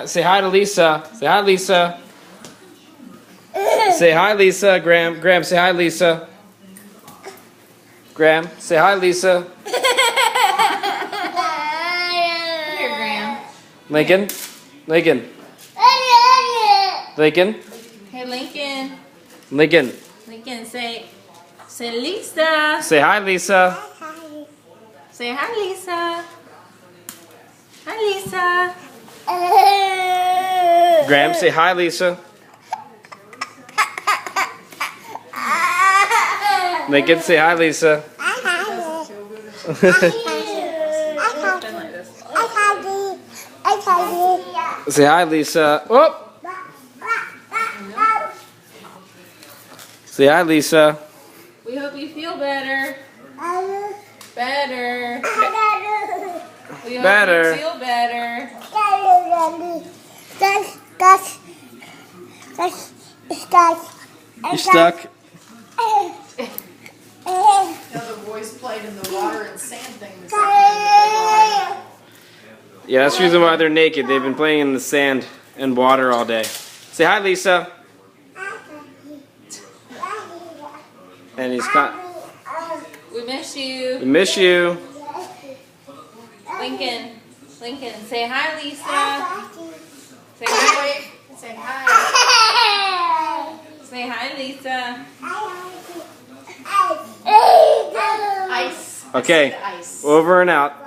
Say hi to Lisa. Say hi, Lisa. Say hi, Lisa. Graham. Graham, say hi, Lisa. Graham, say hi, Lisa. Here, Graham. Lincoln. Lincoln. Lincoln. Hey, Lincoln. Lincoln. Lincoln, say Lisa. Say hi, Lisa. Say hi, Lisa. Hi, Lisa. Graham, say hi, Lisa. Lincoln, say hi, Lisa. Say hi, Lisa. Oh! Say hi, Lisa. We hope you feel better. Better. We hope Better. you feel better. You stuck? The boys played in the water and sand thing this afternoon. Yeah, that's the reason why they're naked. They've been playing in the sand and water all day. Say hi, Lisa. And he's not. We miss you. We miss you. Lincoln. Lincoln, say hi, Lisa. Say hi. Say hi. Say hi, Lisa. Ice. Okay, Ice. over and out.